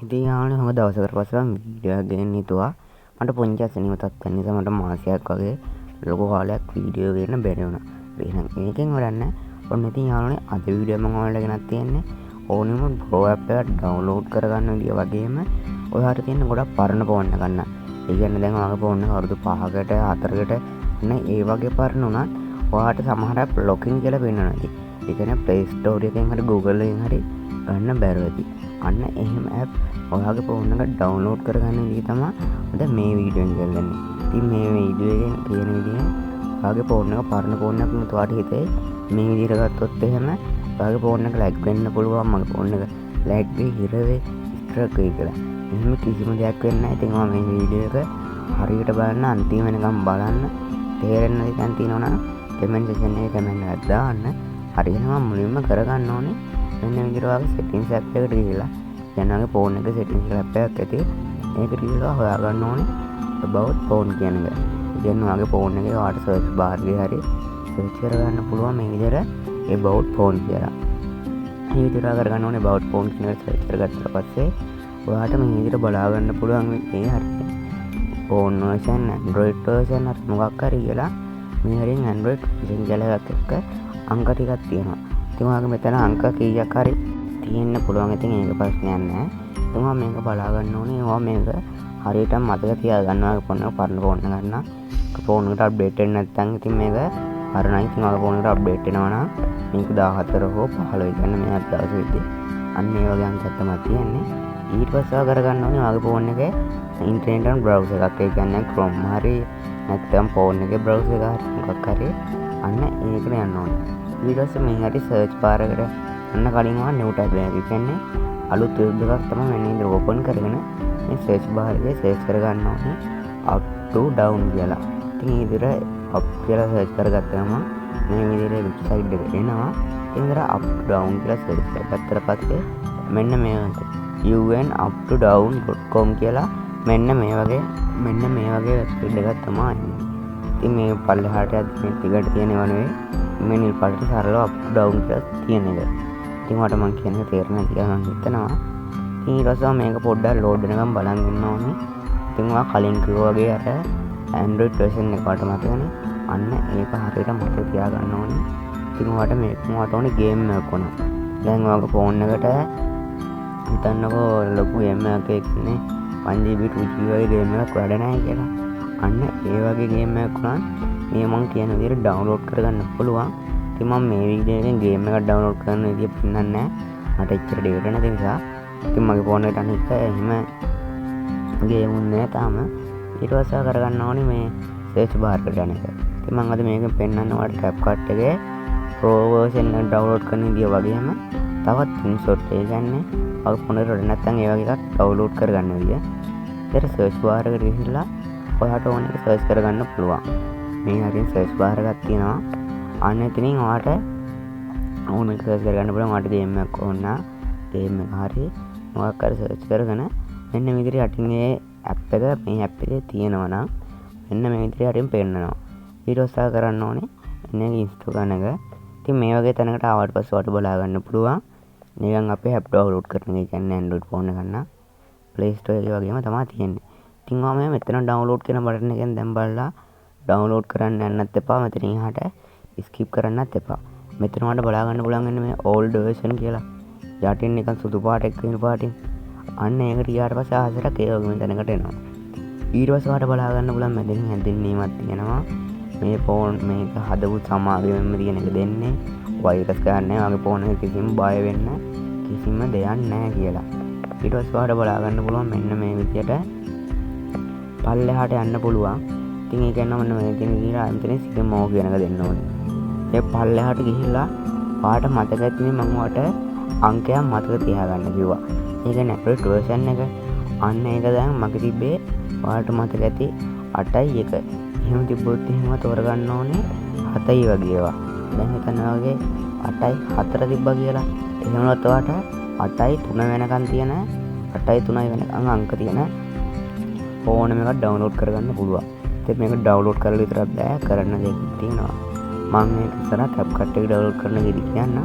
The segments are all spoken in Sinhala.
ඉතින් යාළුවනේ මම දවසකට පස්සේ වීඩියෝ එකක් ගේන්න හිතුවා. මට පුංචි අසනීප තත්ත්වයක් නිසා මට මාසයක් වගේ ලොකු කාලයක් වීඩියෝ ගේන්න බැරි වුණා. එහෙනම් මේකෙන් වැඩක් නැහැ. ඔන්න ඉතින් යාළුවනේ අද වීඩියෝ මම ඔයාලට ගෙනත් තියෙන්නේ ඕනෙම Pro app එකක් ඩවුන්ලෝඩ් කරගන්න විදිය වගේම ඔයාලට තියෙන ගොඩක් පරණ ෆෝන් එකක් ගන්න. ඒ කියන්නේ දැන් ඔයාගේ ෆෝන් එක අවුරුදු 5කට 4කට නේ ඒ වගේ පරණ උනත් ඔයාලට සමහර app locking කියලා පෙන්නනවා ඇති. ඒ කියන්නේ Play Store එකෙන් හරි Google එකෙන් හරි ගන්න බැරුව ඇති. අන්න එහෙම app ඔයාගේ ෆෝන් එක ඩවුන්ලෝඩ් කරගන්න විදිහ තමයි අද මේ වීඩියෝ එකෙන් කරන්නේ. ඉතින් මේ වීඩියෝ එකෙන් කියන විදිහ ඔයාගේ ෆෝන් එක පරණ ෆෝන් එකක් නෙවෙයි ඔයාලට හිතේ මේ විදිහට ගත්තොත් එහෙම ඔයාගේ ෆෝන් එක ලැග් වෙන්න පුළුවන්. මගේ ෆෝන් එක ලැග් වෙයි, හිර වෙයි, ස්ට්‍රක් වෙයි කියලා. එහෙම කිසිම දෙයක් වෙන්නේ නැහැ. ඉතින් මම මේ වීඩියෝ එක හරියට බලන්න අන්තිම වෙනකම් බලන්න. තේරෙන්න දෙයක් තියෙනවා නම් කමෙන්ට් සෙක්ෂන් එකේ කමෙන්ට් එකක් දාන්න. හරියට මම මුලින්ම කරගන්න ඕනේ මෙන්න විදිහට ඔයාගේ settings app එකට ගිහිල්ලා යනවාගේ ෆෝන් එකේ settings app එකක් ඇති. ඒකට ගිහිල්ලා හොයාගන්න ඕනේ about phone කියන එක. ඉතින් ඔයාගේ ෆෝන් එකේ ඔයාට search bar එකේ හරි search කරගන්න පුළුවන් මේ විදිහට about phone කියලා. මේ විදිහට කරගන්න ඕනේ about phone කියන එක search කරගත්තා පස්සේ ඔයාට මේ විදිහට බලා ගන්න පුළුවන් මේ හරියට phone version, Android version හරි මොකක් හරි කියලා මේ හරියෙන් Android version කියලා එකක් එක්ක අංක ටිකක් තියෙනවා. ඉතින් ඔයාගේ මෙතන අංක කීයක් හරි තියෙන්න පුළුවන්. ඉතින් ඒක ප්‍රශ්නයක් නෑ. ඉතින් මම මේක බලා ගන්න ඕනේ. ඔයා මේක හරියට මතක තියාගන්න. ඔයාගේ ෆෝන් එක පරණ ෆෝන් එක ගන්න. ෆෝන් එකට අප්ඩේට් වෙන්නේ නැත්නම් ඉතින් මේක හරිනයි. ඉතින් ඔයාගේ ෆෝන් එකට අප්ඩේට් වෙනවා නම් මේක 14 හෝ 15 ගන්න මේ දවසෙදී අන්න ඒ වගේ අංකයක් තමයි තියෙන්නේ. ඊට පස්සේ ඔයා කරගන්න ඕනේ ඔයාගේ ෆෝන් එකේ ඉන්ටර්නෙට් බ්‍රවුසර් එකක්. ඒ කියන්නේ Chrome හරි නැත්නම් ෆෝන් එකේ බ්‍රවුසර් එක හරි මොකක් හරි අන්න ඒකට යන්න ඕනේ. ඊට පස්සේ මේ හරි සර්ච් බාර් එකට යන්න කලින් ඔයා new tab එකක්. ඒ කියන්නේ අලුත් වෙබ් එකක් තමයි මෙන්න ඉඳලා ඕපන් කරගෙන මේ සර්ච් බාර් එකේ සර්ච් කරගන්න ඕනේ up to down කියලා. ඉතින් මේ විදිහට up කියලා සර්ච් කරගත්තාම මේ විදිහට වෙබ්සයිට් එක එනවා. ඉතින් ඉතල up to down කියලා සර්ච් කරගත්තට පස්සේ මෙන්න මේ unuptodown.com කියලා මෙන්න මේ වගේ වෙබ්සයිට් එකක් තමයි එන්නේ. ඉතින් මේ පල්ලෙහාට යද්දි මේ ටිකට තියෙනව නෙවෙයි මේ නිල් පාටට සරලව up to down කියලා තියෙන එක. ඉතින් මට මං කියන එක තේරෙන්නේ කියලා මං හිතනවා. ඉතින් ඊට පස්සේ මේක පොඩ්ඩක් ලෝඩ් වෙනකම් බලන් ඉන්න ඕනේ. ඉතින් ඔයා කලින් කිව්වා වගේ අර Android version එක වට මතකනේ. අන්න ඒක හරියට මතක තියාගන්න ඕනේ. ඉතින් ඔයාට ඕනේ ගේම් එකක් වුණා. දැන් ඔයාගේ ෆෝන් එකට හිතන්නකෝ ලොකු ගේම් එකක් ඉන්නේ 1GB 2GB වගේ ගේම් එකක් වැඩ නැහැ කියලා. අන්න ඒ වගේ ගේම් එකක් වුණා මේ මං කියන විදිහට ඩවුන්ලෝඩ් කරගන්න පුළුවන්. ඉතින් මම මේ වීඩියෝ එකෙන් ගේම් එකක් ඩවුන්ලෝඩ් කරන විදිය පෙන්නන්නේ නැහැ. මට එච්චර ඩේටා නැති නිසා. ඉතින් මගේ ෆෝන් එකට අනිත් එහෙම ගේම් නැහැ තාම. ඊට පස්සේ කරගන්න ඕනේ මේ සර්ච් බාර් එකට යන එක. ඉතින් මම අද මේකෙන් පෙන්නන්න ඔයාලට CapCut එකේ Pro version එක ඩවුන්ලෝඩ් කරන විදිය වගේම තවත් screenshot ඒ කියන්නේ ඔයාගේ ෆෝන් එකට නැත්නම් ඒ වගේ එකක් ඩවුන්ලෝඩ් කරගන්න විදිය. ඊට සර්ච් බාර් එකට ගිහිල්ලා ඔයාට ඕන එක සර්ච් කරගන්න පුළුවන්. මේ හරියට සර්ච් බාර් එකක් තියෙනවා. අන්න එතනින් ඔයාට ඕන එක සර්ච් කරගන්න පුළුවන්. ඔයාට ගේම් එකක් ඕන නම් ගේම් එක හරිය මොකක් හරි සර්ච් කරගෙන මෙන්න මේ විදිහට යටින් මේ app එක මේ app එකේ තියෙනවා නම් මෙන්න මේ විදිහට යටින් පෙන්නනවා. ඊට පස්සේ කරන්න ඕනේ මෙන්න ඉන්ස්ටෝල් කරන එක. ඉතින් මේ වගේ තැනකට ආවට පස්සේ ඔයාට බලා ගන්න පුළුවන්. නිකන් අපේ app download කරන එක කියන්නේ Android phone එක ගන්න Play Store එකේ වගේම තමයි තියෙන්නේ. ඉතින් ඔයා මෙතන download කියන බටන් එකෙන් දැන් බලලා download කරන්න යන්නත් එපා. මෙතන එහාට skip කරන්නත් එපා. මෙතන ඔයාලට බලා ගන්න පුළුවන් වෙන්නේ මේ old version කියලා. යටින් නිකන් සුදු පාටක් වෙන පාටින්. අන්න ඒකට ගියාට පස්සේ ආසරක් ඒ වගේම තැනකට එනවා. ඊට පස්සේ ඔයාලට බලා ගන්න පුළුවන් මෙතන හැඳින්වීමක් තියෙනවා. මේ ෆෝන් මේක හදපු සමාගමෙන්ම තියෙන එක දෙන්නේ. වයිරස් ගන්න නැහැ. ඔයාගේ ෆෝන් එක කිසිම බය වෙන්න කිසිම දෙයක් නැහැ කියලා. ඊට පස්සේ ඔයාලට බලා ගන්න පුළුවන් මෙන්න මේ විදියට පල්ලෙහාට යන්න පුළුවන්. ඉතින් ඒ කියන්නේ මම මේ කියන ගිහලා අන්තිමේ සිගමෝ කියන එක දෙන්න ඕනේ. ඒ පල්ලෙහාට ගිහිල්ලා ඔයාට මතක ඇතිනේ මම ඔයාට අංකයක් මතක තියාගන්න කිව්වා. ඒ කියන්නේ Android version එක. අන්න ඒක දැන් මගේ තිබ්බේ ඔයාට මතක ඇති 8යි 1. එහෙම තිබ්බොත් එහෙම තෝරගන්න ඕනේ 7යි වගේ ඒවා. දැන් හිතන්න වගේ 8යි 4 තිබ්බා කියලා. එහෙමවත් ඔයාට 8යි 3 වෙනකන් තියෙන 8යි 3යි වෙනකන් අංක තියෙන ඕනම එකක් ඩවුන්ලෝඩ් කරගන්න පුළුවන්. ඉතින් මේක ඩවුන්ලෝඩ් කරලා විතරක් බෑ කරන්න දෙයක් තියෙනවා. මම මේක ඉස්සරහ CapCut එක ඩවුන්ලෝඩ් කරන විදිහ කියන්න.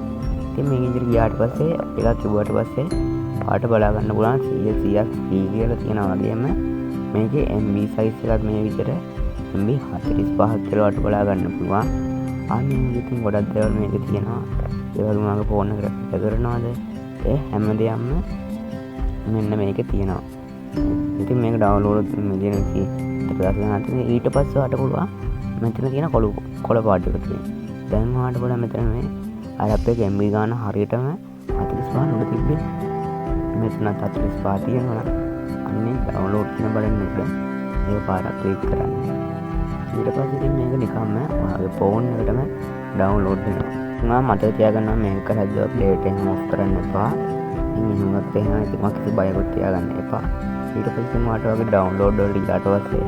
ඉතින් මේ විදිහට ගියාට පස්සේ එකක් කිව්වට පස්සේ ඔයාලට බලා ගන්න පුළුවන් 100ක් free කියලා තියෙනවා. වගේම මේකේ MB size එකක් මේ විදිහට MB 45ක් කියලා ඔයාලට බලා ගන්න පුළුවන්. අනිත් ඉතින් ගොඩක් දේවල් මේකේ තියෙනවා. ඒ වගේම මගේ ෆෝන් එකට පිට කරනවාද ඒ හැම දෙයක්ම මෙන්න මේකේ තියෙනවා. ඉතින් මේක ඩවුන්ලෝඩ් මෙදින ඊට පස්සේ ඔයාලට පුළුවන් මෙතන තියෙන කොළ පාට එක තියෙන. දැන් ඔයාලට බලන්න මෙතන මේ අර අපේ MB ගාන හරියටම 45 උඩ තිබ්බේ. මෙතන 45 තියෙනවා. අන්නේ ඩවුන්ලෝඩ් කරන බලන්න එක. ඒක පාරක් ක්ලික් කරන්න. ඊට පස්සේ ඉතින් මේක නිකම්ම ඔයාගේ ෆෝන් එකටම ඩවුන්ලෝඩ් වෙනවා. මතක තියාගන්න මේක හැදුවා ප්ලේට් එක ඔෆ් කරන්න එපා. මෙහෙමත් එහෙම ඉතින් කිසි බයයක් තියාගන්න එපා. ඊට පස්සේ මාට වගේ ඩවුන්ලෝඩ් වලට ගියාට පස්සේ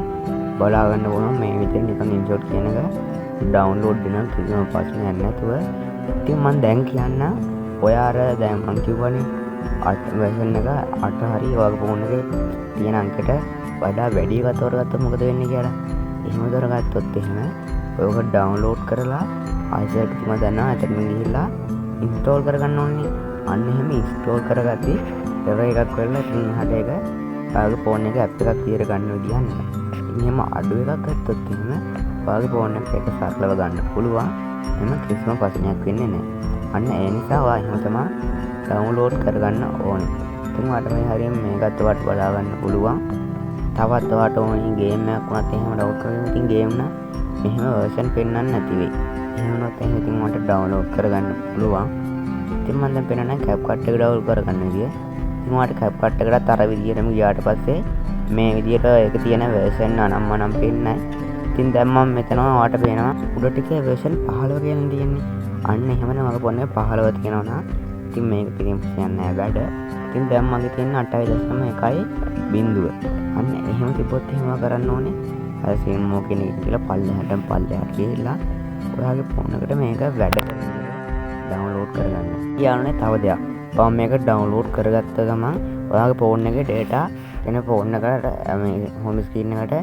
බලා ගන්න ඕන මේ විදිහට නිකන් ඉන්සර්ට් කියන එක ඩවුන්ලෝඩ් වෙනවා කිසිම ප්‍රශ්නයක් නැතුව. ඉතින් මම දැන් කියන්න ඔයා අර දැන් මම කියවනේ 8 version එක 8 හරි ඔයාගේ ෆෝන් එකේ තියෙන අංකයට වඩා වැඩි එකක් තෝරගත්තොත් මොකද වෙන්නේ කියලා. එහෙම තෝරගත්තොත් එහෙම ඔයක ඩවුන්ලෝඩ් කරලා ආයිසර් කිසිම දන්නවා එතන ගිහිල්ලා ඉන්ස්ටෝල් කරගන්න ඕනේ. අන්න එහෙම ඉන්ස්ටෝල් කරගත්තී එරර් එකක් වෙලා ඉතින් එහාට ඒක ඔයාගේ ෆෝන් එකේ ඇප් එකක් තියර ගන්න විදියක් නෑ. ඉතින් එහෙම අඩු එකක් ගත්තොත් එහෙම ඔයාගේ ෆෝන් එකේ සරලව ගන්න පුළුවන්. එහෙම කිසිම ප්‍රශ්නයක් වෙන්නේ නෑ. අන්න ඒ නිසා ඔයා එහෙම තමයි ඩවුන්ලෝඩ් කරගන්න ඕනේ. ඉතින් ඔයාලට මේ හරියම මේකත් ඔයාලට බලා ගන්න පුළුවන්. තවත් ඔයාලට ඕනේ ගේම් එකක් වුණත් එහෙම ඩවුන්ලෝඩ් කරගෙන ඉතින් ගේම් නම් මෙහෙම version පෙන්වන්න නැති වෙයි. එහෙම වුණොත් එහෙම ඉතින් ඔයාලට ඩවුන්ලෝඩ් කරගන්න පුළුවන්. ඉතින් මම දැන් පෙන්නන්නේ CapCut එක ඩවුන්ලෝඩ් කරගන්න විදිය. ඉතින් ඔයාලට CapCut එකකට අර විදියටම ගියාට පස්සේ මේ විදියට ඒක තියෙන version අනම්මනම් පෙන්නයි. ඉතින් දැන් මම මෙතන ඔයාලට පේනවා උඩ ටිකේ version 15 කියලා තියෙන්නේ. අන්න එහෙමනම් මගේ ෆෝන් එකේ 15 තියෙනවා නා. ඉතින් මේක පිටින් ප්‍රශ්නයක් නෑ වැඩ. ඉතින් දැන් මගේ තියෙන 8.1 අන්න එහෙම තිබ්බොත් එහෙම කරන්න ඕනේ. අර සීන් මෝ කියන එක කියලා පල්ලෙහාට ගිහිල්ලා ඔයාගේ ෆෝන් එකට මේක වැඩ ඩවුන්ලෝඩ් කරගන්න. ඊළඟට තව දෙයක්. මම මේක ඩවුන්ලෝඩ් කරගත්ත ගමන් ඔයාගේ ෆෝන් එකේ data එන ෆෝන් එකට මේ හෝම් ස්ක්‍රීන් එකට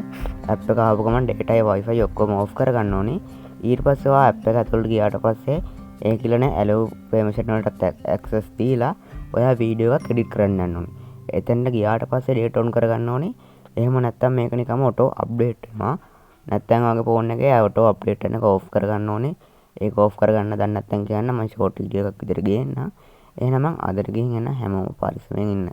app එක ආපු ගමන් data wifi ඔක්කොම off කරගන්න ඕනේ. ඊට පස්සේ ඔයා app එක ඇතුළට ගියාට පස්සේ ඒ කියලානේ allow permission වලට access දීලා ඔයා වීඩියෝ එකක් edit කරන්න යන්න ඕනේ. එතෙන්ට ගියාට පස්සේ data on කරගන්න ඕනේ. එහෙම නැත්නම් මේක නිකම්ම auto update වෙනවා. නැත්නම් ඔයාගේ ෆෝන් එකේ auto update වෙන එක off කරගන්න ඕනේ. ඒක off කරගන්න දන්නේ නැත්නම් කියන්න මම short video එකක් විතර ගේන්න. එහෙනම් මම අදට ගිහින් එන හැමෝම පරිස්සමෙන් ඉන්න.